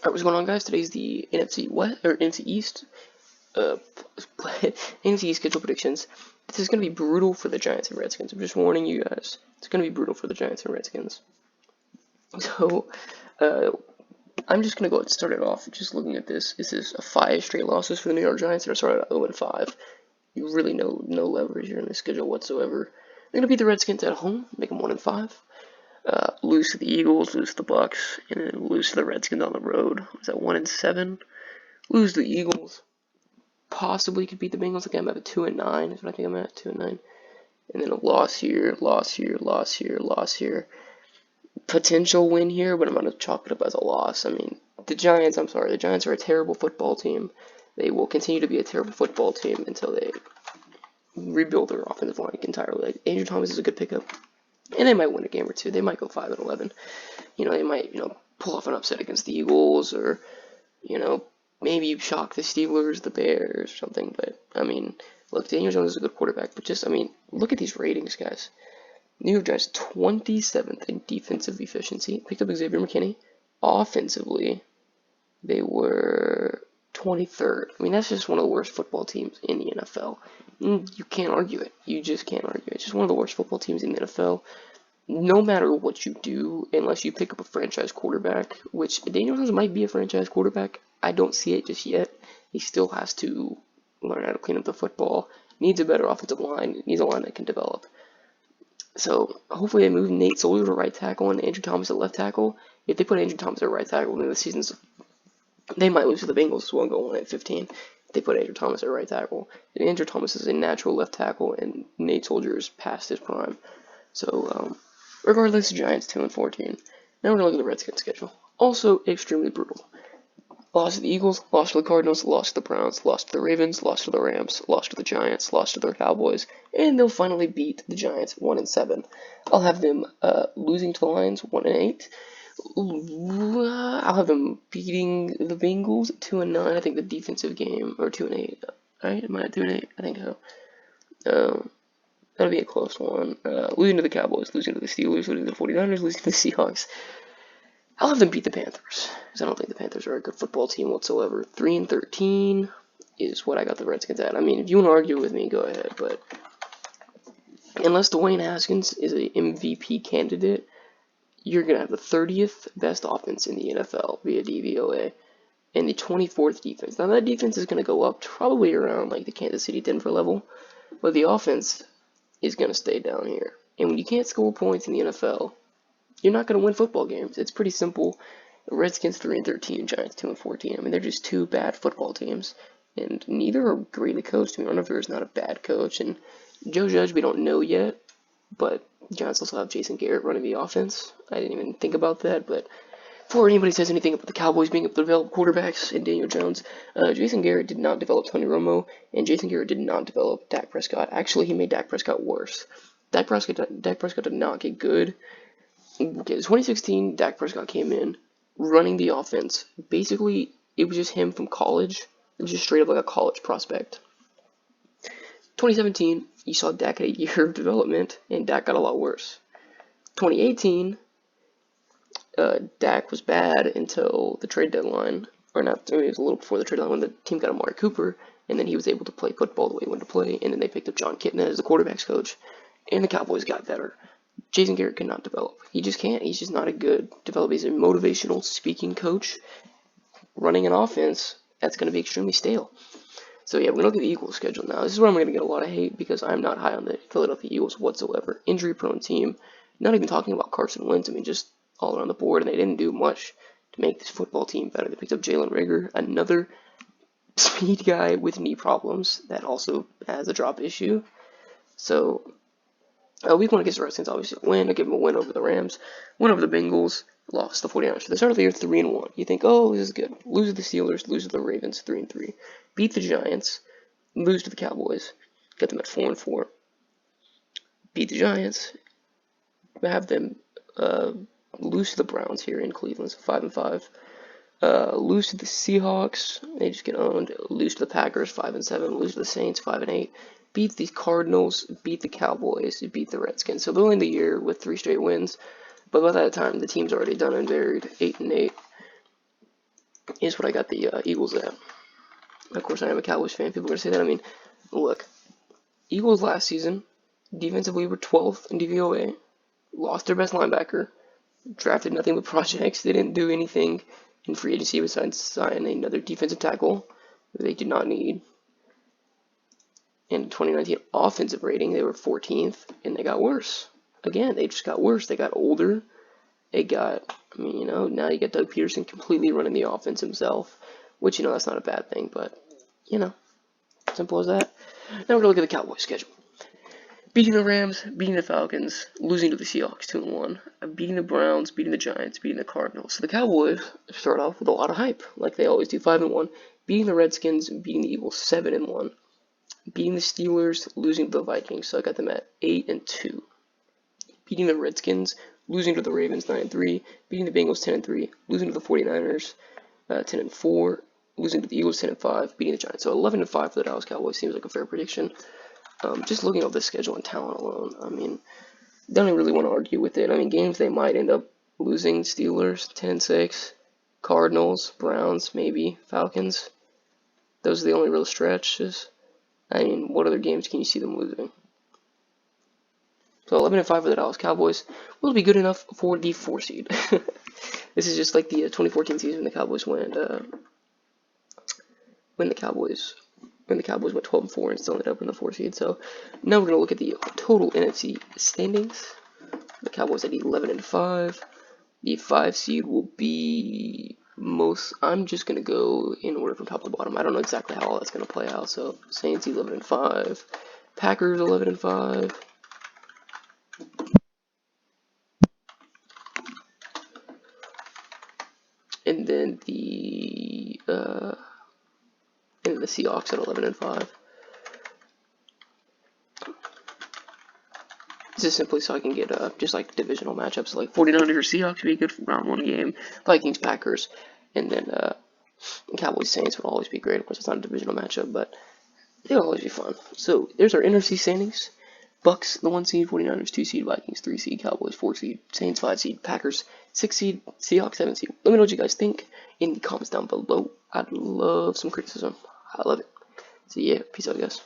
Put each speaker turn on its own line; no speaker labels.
Alright, what's going on, guys? Today's the NFC West or NFC East, uh, NFC East schedule predictions. This is gonna be brutal for the Giants and Redskins. I'm just warning you guys. It's gonna be brutal for the Giants and Redskins. So, I'm just gonna go ahead and start it off. Just looking at this, this is a 5 straight losses for the New York Giants. They're started at 0-5. You really no leverage here in this schedule whatsoever. They're gonna beat the Redskins at home, make them 1-5. Lose to the Eagles, lose to the Bucks, and then lose to the Redskins on the road. Was that 1-7? Lose to the Eagles. Possibly could beat the Bengals. Like I'm at 2-9. Is what I think I'm at, 2-9. And then a loss here, loss here, loss here, loss here. Potential win here, but I'm gonna chalk it up as a loss. I mean, the Giants. I'm sorry, the Giants are a terrible football team. They will continue to be a terrible football team until they rebuild their offensive line entirely. Like, Andrew Thomas is a good pickup, and they might win a game or two. They might go 5-11. They might pull off an upset against the Eagles, or maybe shock the Steelers, the Bears, or something. But I mean, look, Daniel Jones is a good quarterback, but just look at these ratings, guys. New York Giants 27th in defensive efficiency. Picked up Xavier McKinney. Offensively, they were 23rd. I mean, that's just one of the worst football teams in the NFL. You can't argue it. You just can't argue it. It's just one of the worst football teams in the NFL. No matter what you do, unless you pick up a franchise quarterback, which Daniel Jones might be a franchise quarterback, I don't see it just yet. He still has to learn how to clean up the football. Needs a better offensive line. Needs a line that can develop. So hopefully they move Nate Soldier to right tackle and Andrew Thomas at left tackle. If they put Andrew Thomas at right tackle, then the season's they might lose to the Bengals as well and go 1-15. If they put Andrew Thomas at right tackle, and Andrew Thomas is a natural left tackle, and Nate Soldier is past his prime. So regardless, the Giants 2-14. Now we're gonna look at the Redskins schedule. Also extremely brutal. Lost to the Eagles, lost to the Cardinals, lost to the Browns, lost to the Ravens, lost to the Rams, lost to the Giants, lost to the Cowboys, and they'll finally beat the Giants 1-7. I'll have them losing to the Lions 1-8. I'll have them beating the Bengals 2-9. I think the defensive game, or 2-8. Right? Am I at 2-8? I think so. That'll be a close one. Losing to the Cowboys, losing to the Steelers, losing to the 49ers, losing to the Seahawks. I'll have them beat the Panthers, because I don't think the Panthers are a good football team whatsoever. 3-13 is what I got the Redskins at. I mean, if you want to argue with me, go ahead, but unless Dwayne Haskins is an MVP candidate, you're going to have the 30th best offense in the NFL via DVOA, and the 24th defense. Now, that defense is going to go up probably around like the Kansas City-Denver level, but the offense is going to stay down here. And when you can't score points in the NFL, you're not going to win football games. It's pretty simple. Redskins 3-13, Giants 2-14. I mean, they're just two bad football teams, and neither are greatly coached. I mean, Ron Rivera is not a bad coach, and Joe Judge we don't know yet, but Giants also have Jason Garrett running the offense. I didn't even think about that, but before anybody says anything about the Cowboys being able to develop quarterbacks and Daniel Jones, Jason Garrett did not develop Tony Romo, and Jason Garrett did not develop Dak Prescott. Actually, he made Dak Prescott worse. Dak Prescott did not get good. Okay, 2016, Dak Prescott came in running the offense. Basically, it was just him from college. It was just straight up like a college prospect. 2017, you saw Dak had a year of development, and Dak got a lot worse. 2018, Dak was bad until the trade deadline, or not, it was a little before the trade deadline when the team got Amari Cooper, and then he was able to play football the way he wanted to play, and then they picked up John Kitna as the quarterback's coach, and the Cowboys got better. Jason Garrett cannot develop. He just can't. He's just not a good developer. He's a motivational speaking coach running an offense that's going to be extremely stale. So yeah, we're going to look at the Eagles schedule now. This is where I'm going to get a lot of hate because I'm not high on the Philadelphia Eagles whatsoever. Injury-prone team. Not even talking about Carson Wentz. I mean, just all around the board, and they didn't do much to make this football team better. They picked up Jalen Reagor, another speed guy with knee problems that also has a drop issue. So week 1 against the Redskins, obviously a win. I give them a win over the Rams, win over the Bengals, lost the 49ers. So they start of the year 3-1. You think, oh, this is good. Lose to the Steelers, lose to the Ravens, 3-3. Beat the Giants, lose to the Cowboys, get them at 4-4. Beat the Giants, have them lose to the Browns here in Cleveland, so 5-5. Lose to the Seahawks, they just get owned. Lose to the Packers, 5-7. Lose to the Saints, 5-8. Beat the Cardinals, beat the Cowboys, beat the Redskins. So they'll end the year with 3 straight wins, but by that time the team's already done and buried, 8-8. is what I got the Eagles at. Of course, I am a Cowboys fan. People are going to say that. I mean, look, Eagles last season, defensively were 12th in DVOA, lost their best linebacker, drafted nothing but projects. They didn't do anything in free agency besides sign another defensive tackle that they did not need. In 2019 offensive rating, they were 14th, and they got worse. Again, they just got worse. They got older. They got, I mean, now you got Doug Peterson completely running the offense himself, which, that's not a bad thing, but, simple as that. Now we're going to look at the Cowboys schedule. Beating the Rams, beating the Falcons, losing to the Seahawks 2-1, beating the Browns, beating the Giants, beating the Cardinals. So the Cowboys start off with a lot of hype, like they always do, 5-1, beating the Redskins, beating the Eagles 7-1, beating the Steelers, losing to the Vikings. So I got them at 8-2, beating the Redskins, losing to the Ravens 9-3, beating the Bengals 10-3, losing to the 49ers 10-4, losing to the Eagles 10-5, beating the Giants. So 11-5 for the Dallas Cowboys seems like a fair prediction. Just looking at the schedule and talent alone, I mean, don't really want to argue with it. I mean, games they might end up losing: Steelers 10-6, Cardinals, Browns, maybe Falcons. Those are the only real stretches. I mean, what other games can you see them losing? So 11-5 for the Dallas Cowboys will be good enough for the 4 seed. This is just like the 2014 season when the Cowboys went. When the Cowboys went 12-4 and still ended up in the 4 seed. So now we're gonna look at the total NFC standings. The Cowboys at 11-5. The 5 seed will be I'm just gonna go in order from top to bottom. I don't know exactly how all that's gonna play out. So Saints 11-5, Packers 11-5. And then the Seahawks at 11-5. This is simply so I can get just like divisional matchups, like 49ers Seahawks would be good for round 1 game, Vikings Packers, and then Cowboys Saints would always be great. Of course, it's not a divisional matchup, but they'll always be fun. So there's our NFC standings. Bucks the 1 seed, 49ers 2 seed, Vikings 3 seed, Cowboys 4 seed, Saints 5 seed, Packers 6 seed, Seahawks 7 seed. Let me know what you guys think in the comments down below. I'd love some criticism. I love it. So yeah, peace out, guys.